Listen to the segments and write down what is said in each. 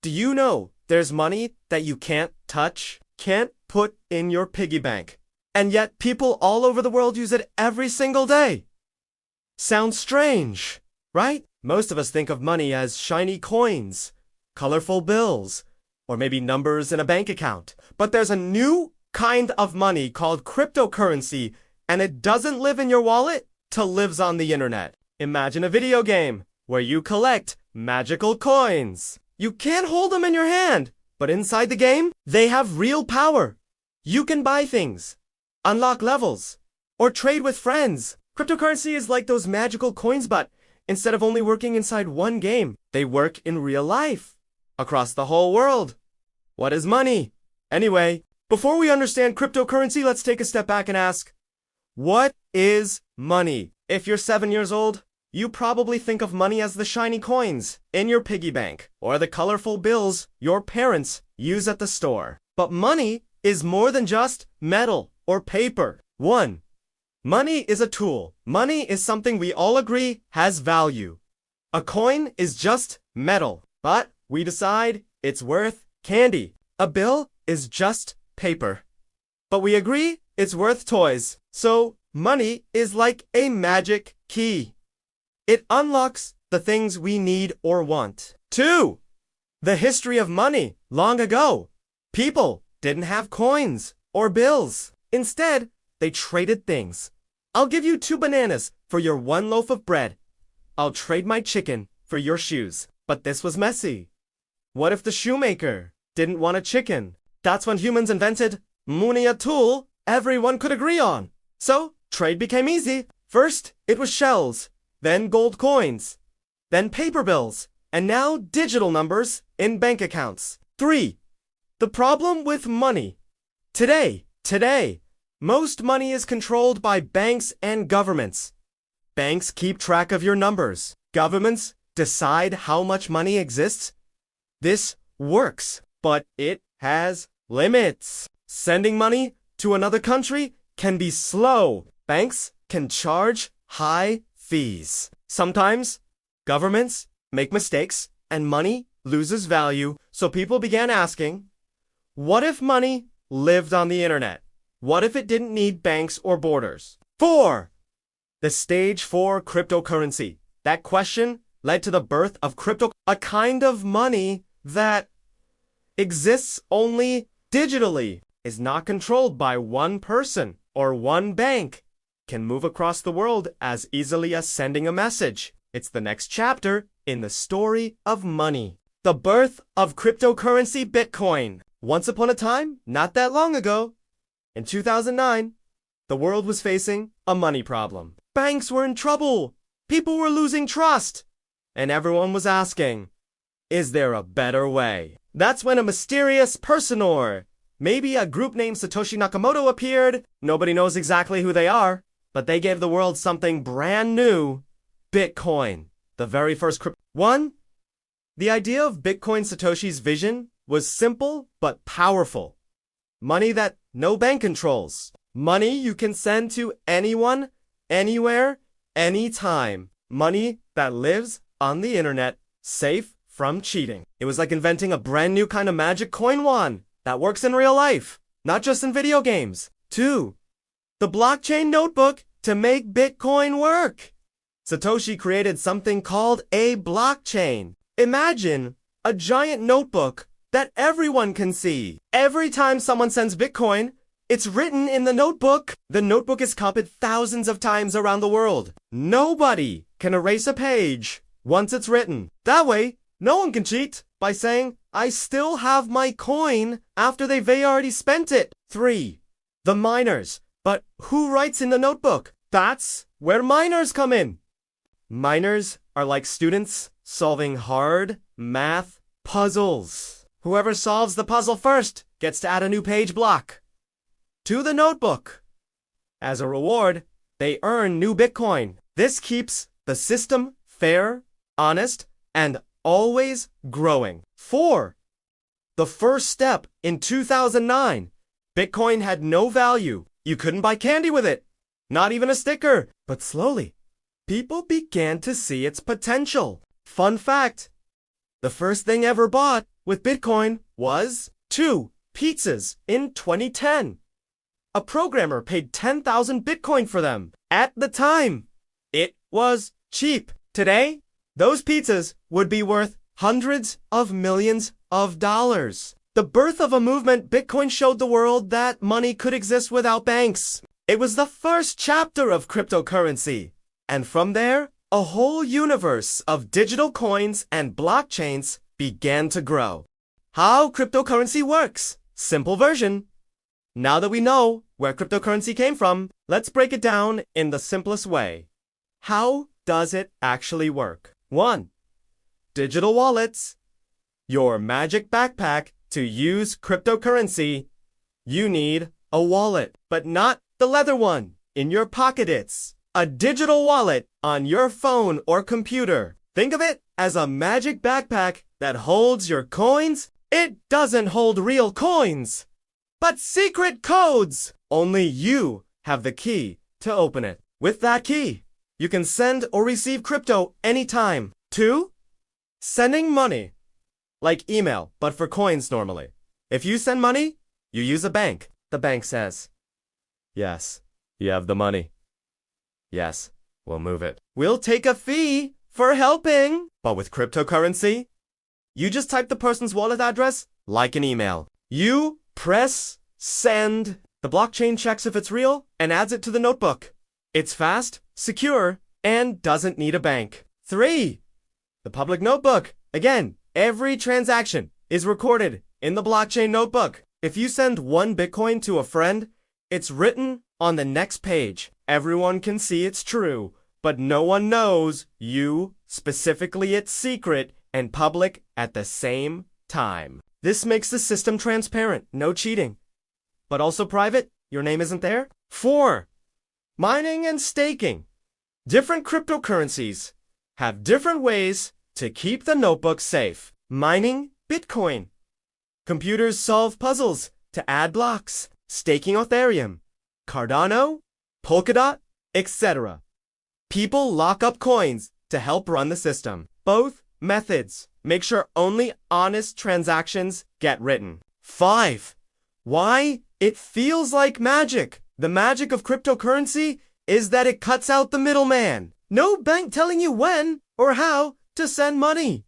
Do you know there's money that you can't touch, can't put in your piggy bank, and yet people all over the world use it every single day? Sounds strange, right? Most of us think of money as shiny coins, colorful bills, or maybe numbers in a bank account. But there's a new kind of money called cryptocurrency, and it doesn't live in your wallet, it lives on the internet. Imagine a video game where you collect magical coins. You can't hold them in your hand, but inside the game, they have real power. You can buy things, unlock levels, or trade with friends. Cryptocurrency is like those magical coins, but instead of only working inside one game, they work in real life, across the whole world. What is money? Anyway, before we understand cryptocurrency, let's take a step back and ask, what is money? If you're 7 years old, you probably think of money as the shiny coins in your piggy bank, or the colorful bills your parents use at the store. But money is more than just metal or paper. 1. Money is a tool. Money is something we all agree has value. A coin is just metal, but we decide it's worth candy. A bill is just paper, but we agree it's worth toys. So money is like a magic key. It unlocks the things we need or want. 2. The history of money. Long ago, people didn't have coins or bills. Instead, they traded things. I'll give you 2 bananas for your 1 loaf of bread. I'll trade my chicken for your shoes. But this was messy. What if the shoemaker didn't want a chicken? That's when humans invented money, a tool everyone could agree on. So, trade became easy. First, it was shells, then gold coins, then paper bills, and now digital numbers in bank accounts. 3. The problem with money. Today, most money is controlled by banks and governments. Banks keep track of your numbers. Governments decide how much money exists. This works, but it has limits. Sending money to another country can be slow. Banks can charge high fees. Sometimes governments make mistakes and money loses value, so people began asking, what if money lived on the internet? What if it didn't need banks or borders? 4. The stage for cryptocurrency. That question led to the birth of crypto, a kind of money that exists only digitally, is not controlled by one person or one bank, can move across the world as easily as sending a message. It's the next chapter in the story of money. The birth of cryptocurrency Bitcoin. Once upon a time, not that long ago, in 2009, the world was facing a money problem. Banks were in trouble. People were losing trust. And everyone was asking, is there a better way? That's when a mysterious person, or maybe a group named Satoshi Nakamoto, appeared. Nobody knows exactly who they are, but they gave the world something brand new. Bitcoin, the very first crypto. 1. The idea of Bitcoin Satoshi's vision was simple but powerful. Money that no bank controls. Money you can send to anyone, anywhere, anytime. Money that lives on the internet, safe from cheating. It was like inventing a brand new kind of magic coin wand that works in real life, not just in video games. 2. The blockchain notebook to make Bitcoin work. Satoshi created something called a blockchain. Imagine a giant notebook that everyone can see. Every time someone sends Bitcoin, it's written in the notebook. The notebook is copied thousands of times around the world. Nobody can erase a page once it's written. That way, no one can cheat by saying, I still have my coin after they've already spent it. 3. The miners. But who writes in the notebook? That's where miners come in. Miners are like students solving hard math puzzles. Whoever solves the puzzle first gets to add a new page block to the notebook. As a reward, they earn new Bitcoin. This keeps the system fair, honest, and always growing. 4. The first step in 2009. Bitcoin had no value. You couldn't buy candy with it, not even a sticker. But slowly, people began to see its potential. Fun fact, the first thing ever bought with Bitcoin was 2 pizzas in 2010. A programmer paid 10,000 Bitcoin for them. At the time, it was cheap. Today, those pizzas would be worth hundreds of millions of dollars. The birth of a movement, Bitcoin showed the world that money could exist without banks. It was the first chapter of cryptocurrency. And from there, a whole universe of digital coins and blockchains began to grow. How cryptocurrency works. Simple version. Now that we know where cryptocurrency came from, let's break it down in the simplest way. How does it actually work? 1. Digital wallets. Your magic backpack. To use cryptocurrency, you need a wallet, but not the leather one in your pocket. It's a digital wallet on your phone or computer. Think of it as a magic backpack that holds your coins. It doesn't hold real coins, but secret codes. Only you have the key to open it. With that key, you can send or receive crypto anytime. 2. Sending money. Like email, but for coins normally. If you send money, you use a bank. The bank says, yes, you have the money. Yes, we'll move it. We'll take a fee for helping. But with cryptocurrency, you just type the person's wallet address like an email. You press send. The blockchain checks if it's real and adds it to the notebook. It's fast, secure, and doesn't need a bank. 3. The public notebook. Again, every transaction is recorded in the blockchain notebook. If you send 1 Bitcoin to a friend, it's written on the next page. Everyone can see it's true, but no one knows you, specifically it's secret and public at the same time. This makes the system transparent, no cheating. But also private, your name isn't there. 4. Mining and staking. Different cryptocurrencies have different ways to keep the notebook safe. Mining Bitcoin. Computers solve puzzles to add blocks. Staking Ethereum, Cardano, Polkadot, etc. People lock up coins to help run the system. Both methods make sure only honest transactions get written. 5. Why it feels like magic. The magic of cryptocurrency is that it cuts out the middleman. No bank telling you when or how to send money.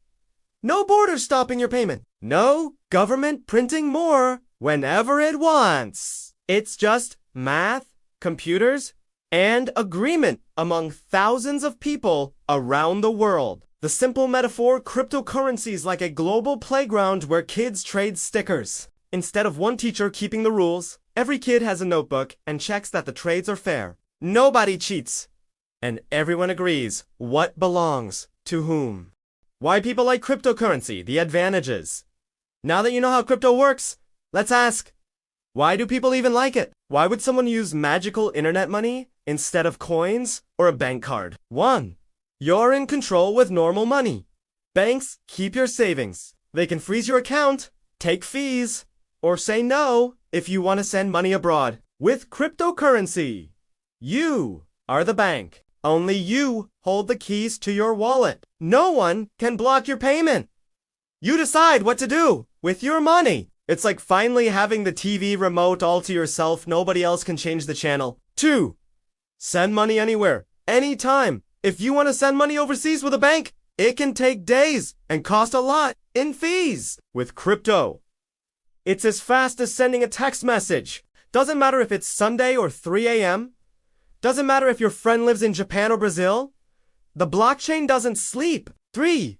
No border stopping your payment. No government printing more whenever it wants. It's just math, computers, and agreement among thousands of people around the world. The simple metaphor, cryptocurrency is like a global playground where kids trade stickers. Instead of one teacher keeping the rules, every kid has a notebook and checks that the trades are fair. Nobody cheats. And everyone agrees what belongs to whom. Why people like cryptocurrency, the advantages. Now that you know how crypto works, let's ask, why do people even like it? Why would someone use magical internet money instead of coins or a bank card? 1. You're in control with normal money. Banks keep your savings. They can freeze your account, take fees, or say no if you want to send money abroad. With cryptocurrency, you are the bank. Only you hold the keys to your wallet. No one can block your payment. You decide what to do with your money. It's like finally having the TV remote all to yourself. Nobody else can change the channel. 2. Send money anywhere, anytime. If you want to send money overseas with a bank, it can take days and cost a lot in fees. With crypto, it's as fast as sending a text message. Doesn't matter if it's Sunday or 3 a.m. Doesn't matter if your friend lives in Japan or Brazil. The blockchain doesn't sleep. 3.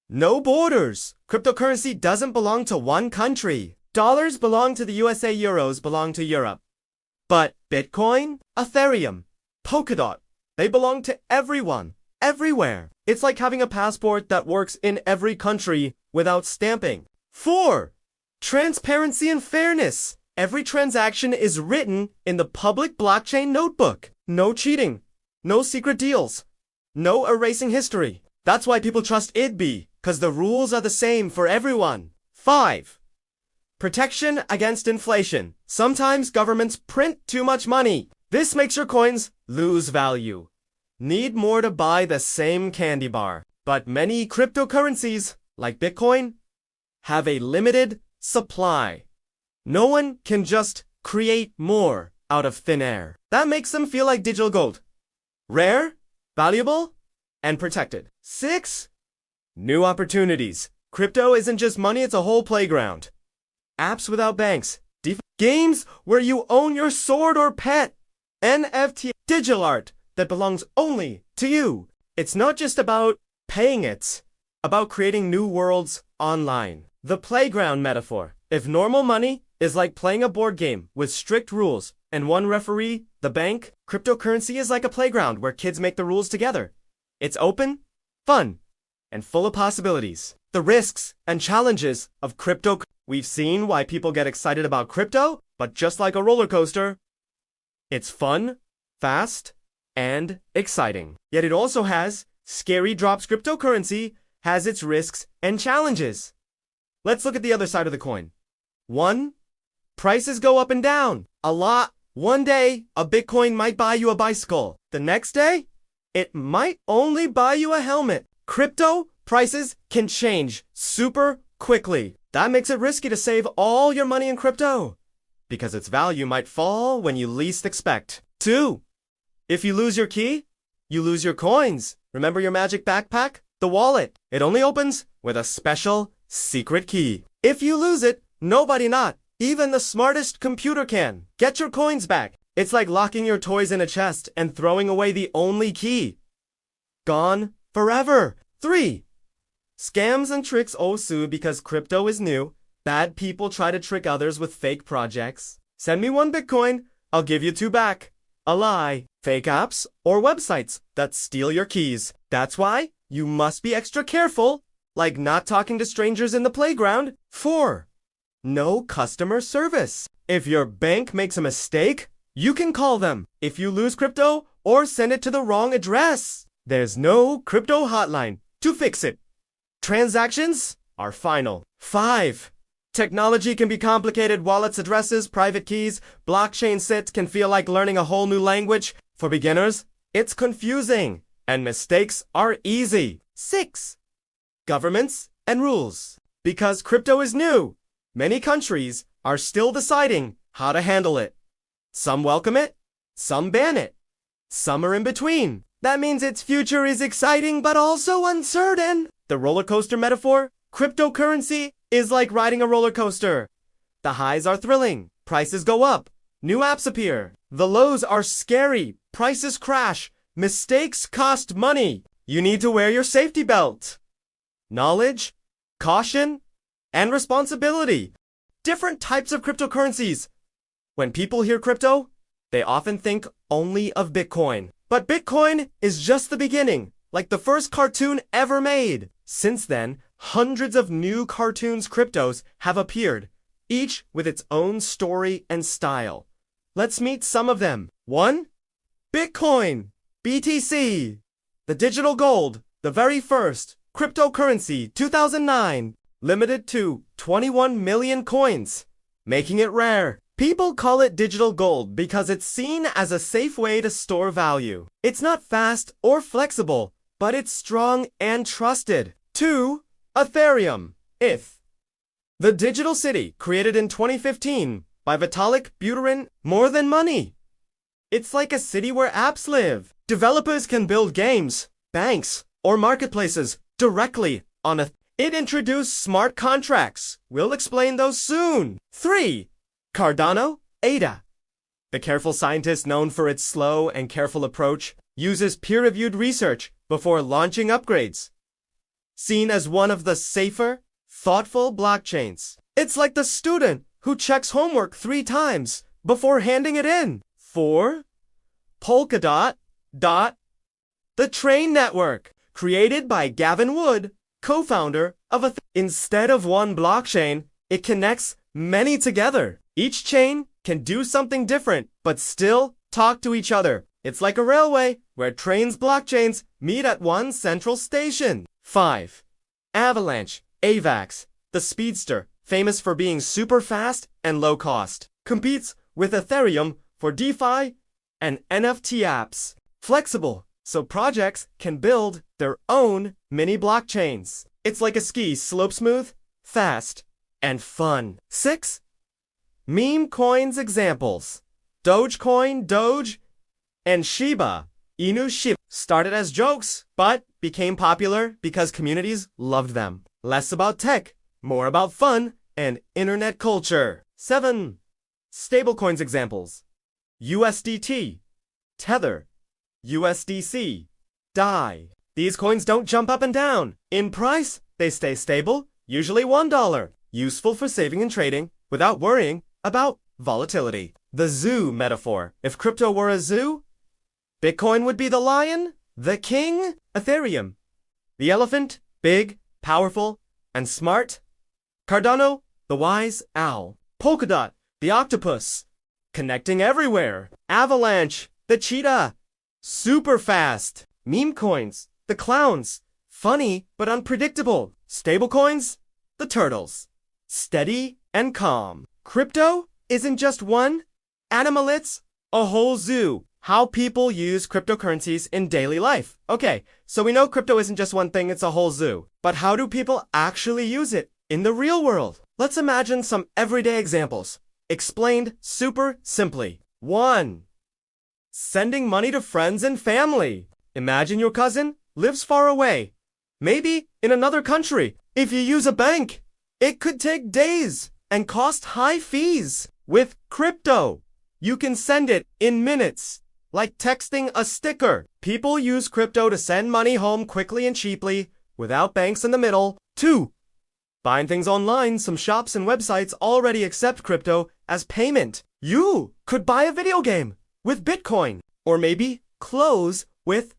No borders. Cryptocurrency doesn't belong to one country. Dollars belong to the USA, euros belong to Europe. But Bitcoin, Ethereum, Polkadot, they belong to everyone, everywhere. It's like having a passport that works in every country without stamping. 4. Transparency and fairness. Every transaction is written in the public blockchain notebook. No cheating. No secret deals. No erasing history. That's why people trust IDB, because the rules are the same for everyone. 5. Protection against inflation. Sometimes governments print too much money. This makes your coins lose value. Need more to buy the same candy bar. But many cryptocurrencies, like Bitcoin, have a limited supply. No one can just create more out of thin air. That makes them feel like digital gold. Rare, valuable, and protected. 6. New opportunities. Crypto isn't just money, it's a whole playground. Apps without banks. Games where you own your sword or pet. NFT. Digital art that belongs only to you. It's not just about paying, it's about creating new worlds online. The playground metaphor. If normal money is like playing a board game with strict rules and one referee, the bank, cryptocurrency is like a playground where kids make the rules together. It's open, fun, and full of possibilities. The risks and challenges of crypto. We've seen why people get excited about crypto, but just like a roller coaster, it's fun, fast, and exciting. Yet it also has scary drops. Cryptocurrency has its risks and challenges. Let's look at the other side of the coin. 1. Prices go up and down a lot. One day, a Bitcoin might buy you a bicycle. The next day, it might only buy you a helmet. Crypto prices can change super quickly. That makes it risky to save all your money in crypto, because its value might fall when you least expect. 2. If you lose your key, you lose your coins. Remember your magic backpack? The wallet. It only opens with a special secret key. If you lose it, nobody, not even the smartest computer, can get your coins back. It's like locking your toys in a chest and throwing away the only key. Gone forever. 3. Scams and tricks ensue because crypto is new. Bad people try to trick others with fake projects. Send me 1 Bitcoin, I'll give you 2 back. A lie. Fake apps or websites that steal your keys. That's why you must be extra careful, like not talking to strangers in the playground. 4. No customer service. If your bank makes a mistake, you can call them. If you lose crypto or send it to the wrong address, there's no crypto hotline to fix it. Transactions are final. 5. Technology can be complicated. Wallets, addresses, private keys, blockchain sits can feel like learning a whole new language. For beginners, it's confusing, and mistakes are easy. 6. Governments and rules. Because crypto is new, many countries are still deciding how to handle it. Some welcome it, some ban it, some are in between. That means its future is exciting but also uncertain. The roller coaster metaphor? Cryptocurrency is like riding a roller coaster. The highs are thrilling, prices go up, new apps appear. The lows are scary, prices crash, mistakes cost money. You need to wear your safety belt. Knowledge, caution, and responsibility. Different types of cryptocurrencies. When people hear crypto, they often think only of Bitcoin. But Bitcoin is just the beginning, like the first cartoon ever made. Since then, hundreds of new cartoons cryptos have appeared, each with its own story and style. Let's meet some of them. 1. Bitcoin, BTC, the digital gold, the very first cryptocurrency, 2009, limited to 21 million coins, making it rare. People call it digital gold because it's seen as a safe way to store value. It's not fast or flexible, but it's strong and trusted. 2. Ethereum, ETH, the digital city created in 2015 by Vitalik Buterin. More than money. It's like a city where apps live. Developers can build games, banks, or marketplaces directly on Ethereum. It introduced smart contracts. We'll explain those soon. 3. Cardano, ADA. The careful scientist known for its slow and careful approach uses peer-reviewed research before launching upgrades. Seen as one of the safer, thoughtful blockchains. It's like the student who checks homework 3 times before handing it in. 4. Polkadot, the train network, created by Gavin Wood, co-founder of Ethereum. Instead of one blockchain, it connects many together. Each chain can do something different, but still talk to each other. It's like a railway where trains, blockchains meet at one central station. 5. Avalanche, AVAX, the speedster, famous for being super fast and low cost, competes with Ethereum for DeFi and NFT apps. Flexible, so projects can build their own mini blockchains. It's like a ski, slope smooth, fast, and fun. 6. Meme coins examples. Dogecoin, Doge, and Shiba Inu Shiba started as jokes, but became popular because communities loved them. Less about tech, more about fun and internet culture. 7. Stablecoins examples. USDT, Tether, USDC, DAI. These coins don't jump up and down. In price, they stay stable, usually $1. Useful for saving and trading without worrying about volatility. The zoo metaphor. If crypto were a zoo, Bitcoin would be the lion, the king, Ethereum, the elephant, big, powerful, and smart, Cardano, the wise owl, Polkadot, the octopus, connecting everywhere, Avalanche, the cheetah, super fast, meme coins, the clowns, funny but unpredictable, stablecoins, the turtles, steady and calm. Crypto isn't just one animal, it's a whole zoo. How people use cryptocurrencies in daily life. Okay, so we know crypto isn't just one thing, it's a whole zoo. But how do people actually use it in the real world? Let's imagine some everyday examples, explained super simply. 1. Sending money to friends and family. Imagine your cousin lives far away, maybe in another country. If you use a bank, it could take days and cost high fees. With crypto, you can send it in minutes, like texting a sticker. People use crypto to send money home quickly and cheaply, without banks in the middle. 2. Buying things online. Some shops and websites already accept crypto as payment. You could buy a video game with Bitcoin, or maybe clothes with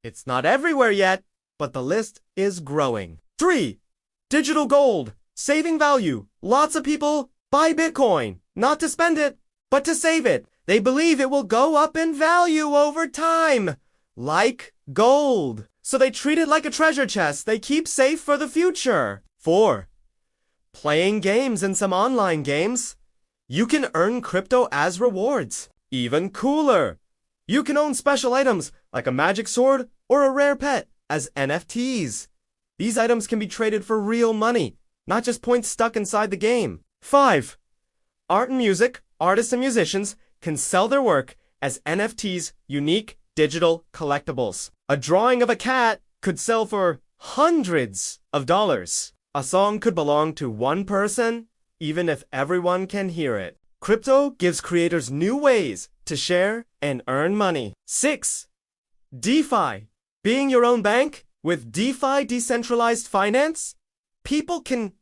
It's not everywhere yet, but the list is growing. 3. Digital gold. Saving value. Lots of people buy Bitcoin, not to spend it, but to save it. They believe it will go up in value over time, like gold. So they treat it like a treasure chest they keep safe for the future. 4. Playing games and some online games. You can earn crypto as rewards. Even cooler, you can own special items like a magic sword or a rare pet as NFTs. These items can be traded for real money, not just points stuck inside the game. 5. Art and music. Artists and musicians can sell their work as NFTs, unique digital collectibles. A drawing of a cat could sell for hundreds of dollars. A song could belong to one person, even if everyone can hear it. Crypto gives creators new ways to share and earn money. 6. DeFi. Being your own bank. With DeFi, decentralized finance, people can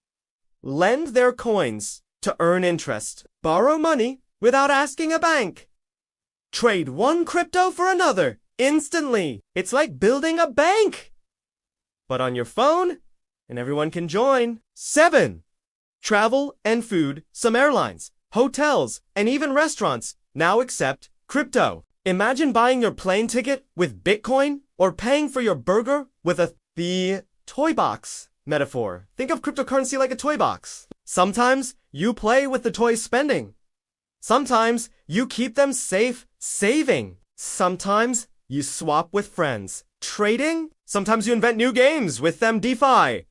lend their coins to earn interest, borrow money without asking a bank, trade one crypto for another instantly. It's like building a bank, but on your phone, and everyone can join. 7. Travel and food. Some airlines, hotels, and even restaurants now accept crypto. Imagine buying your plane ticket with Bitcoin or paying for your burger with the toy box metaphor. Think of cryptocurrency like a toy box. Sometimes you play with the toys spending. Sometimes you keep them safe saving. Sometimes you swap with friends. Trading? Sometimes you invent new games with them. DeFi.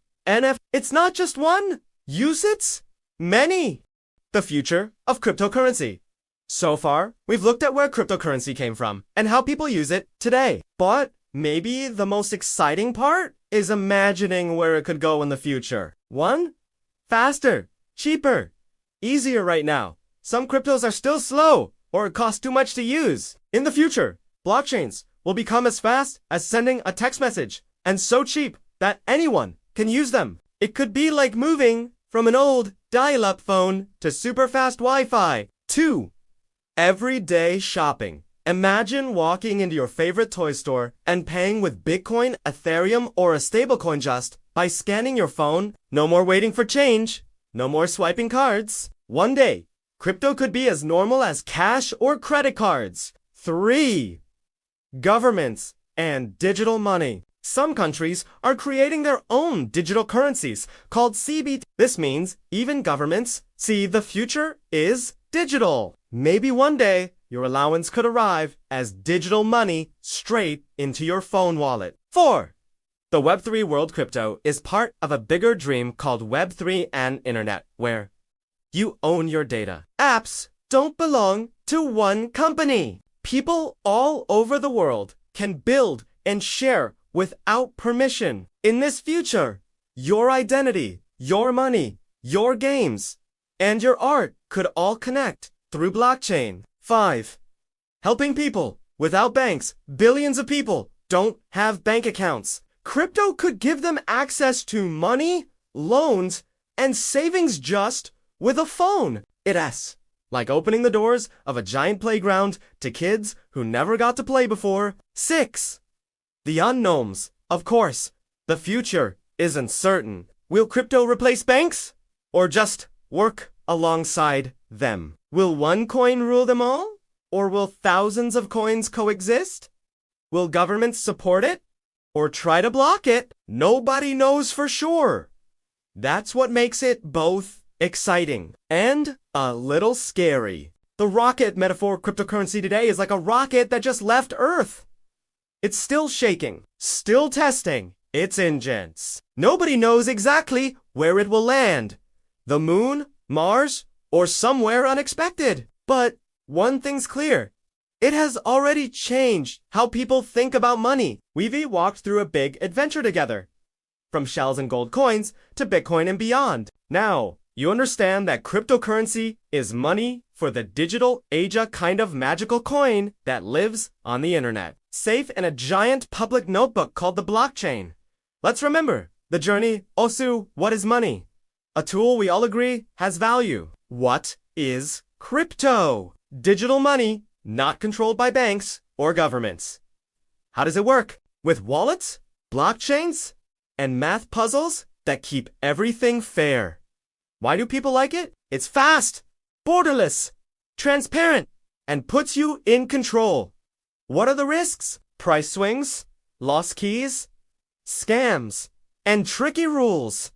It's not just one. Use it. Many. The future of cryptocurrency. So far, we've looked at where cryptocurrency came from and how people use it today. But maybe the most exciting part is imagining where it could go in the future. 1. Faster, cheaper, easier right now. Some cryptos are still slow or cost too much to use. In the future, blockchains will become as fast as sending a text message and so cheap that anyone can use them. It could be like moving from an old dial-up phone to super fast Wi-Fi. 2. Everyday shopping. Imagine walking into your favorite toy store and paying with Bitcoin, Ethereum, or a stablecoin just by scanning your phone. No more waiting for change. No more swiping cards. One day, crypto could be as normal as cash or credit cards. 3. Governments and digital money. Some countries are creating their own digital currencies called CBDC. This means even governments see the future is digital. Maybe one day, your allowance could arrive as digital money straight into your phone wallet. 4. The Web3 world crypto is part of a bigger dream called Web3 and Internet, where you own your data. Apps don't belong to one company. People all over the world can build and share without permission. In this future, your identity, your money, your games, and your art could all connect through blockchain. 5. Helping people without banks. Billions of people don't have bank accounts. Crypto could give them access to money, loans, and savings just with a phone. It's like opening the doors of a giant playground to kids who never got to play before. 6. The unknowns. Of course, the future isn't certain. Will crypto replace banks? Or just work alongside them? Will one coin rule them all? Or will thousands of coins coexist? Will governments support it? Or try to block it? Nobody knows for sure. That's what makes it both exciting and a little scary. The rocket metaphor cryptocurrency today is like a rocket that just left Earth. It's still shaking, still testing its engines. Nobody knows exactly where it will land. The moon, Mars, or somewhere unexpected. But one thing's clear. It has already changed how people think about money. We've walked through a big adventure together. From shells and gold coins to Bitcoin and beyond. Now, you understand that cryptocurrency is money for the digital age, a kind of magical coin that lives on the internet. Safe in a giant public notebook called the blockchain. Let's remember the journey. Osu, what is money? A tool we all agree has value. What is crypto? Digital money, not controlled by banks or governments. How does it work? With wallets, blockchains, and math puzzles that keep everything fair. Why do people like it? It's fast, borderless, transparent, and puts you in control. What are the risks? Price swings, lost keys, scams, and tricky rules.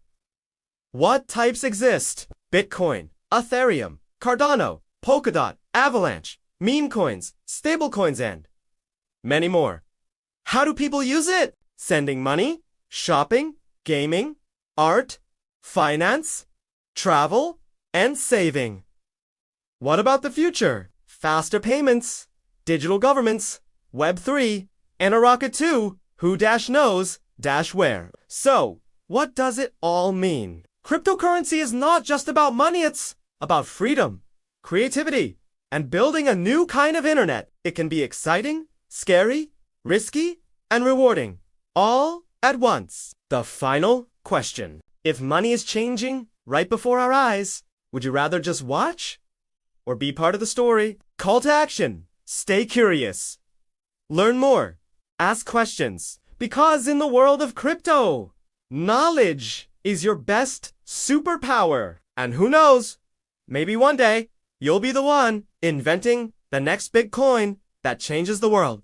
What types exist? Bitcoin, Ethereum, Cardano, Polkadot, Avalanche, meme coins, stable coins, and many more. How do people use it? Sending money, shopping, gaming, art, finance, travel, and saving. What about the future? Faster payments, digital governments, Web3, and a rocket too. Who knows where. So, what does it all mean? Cryptocurrency is not just about money, it's about freedom, creativity, and building a new kind of internet. It can be exciting, scary, risky, and rewarding, all at once. The final question. If money is changing right before our eyes, would you rather just watch or be part of the story? Call to action. Stay curious. Learn more. Ask questions. Because in the world of crypto, knowledge is your best superpower. And who knows, maybe one day you'll be the one inventing the next big coin that changes the world.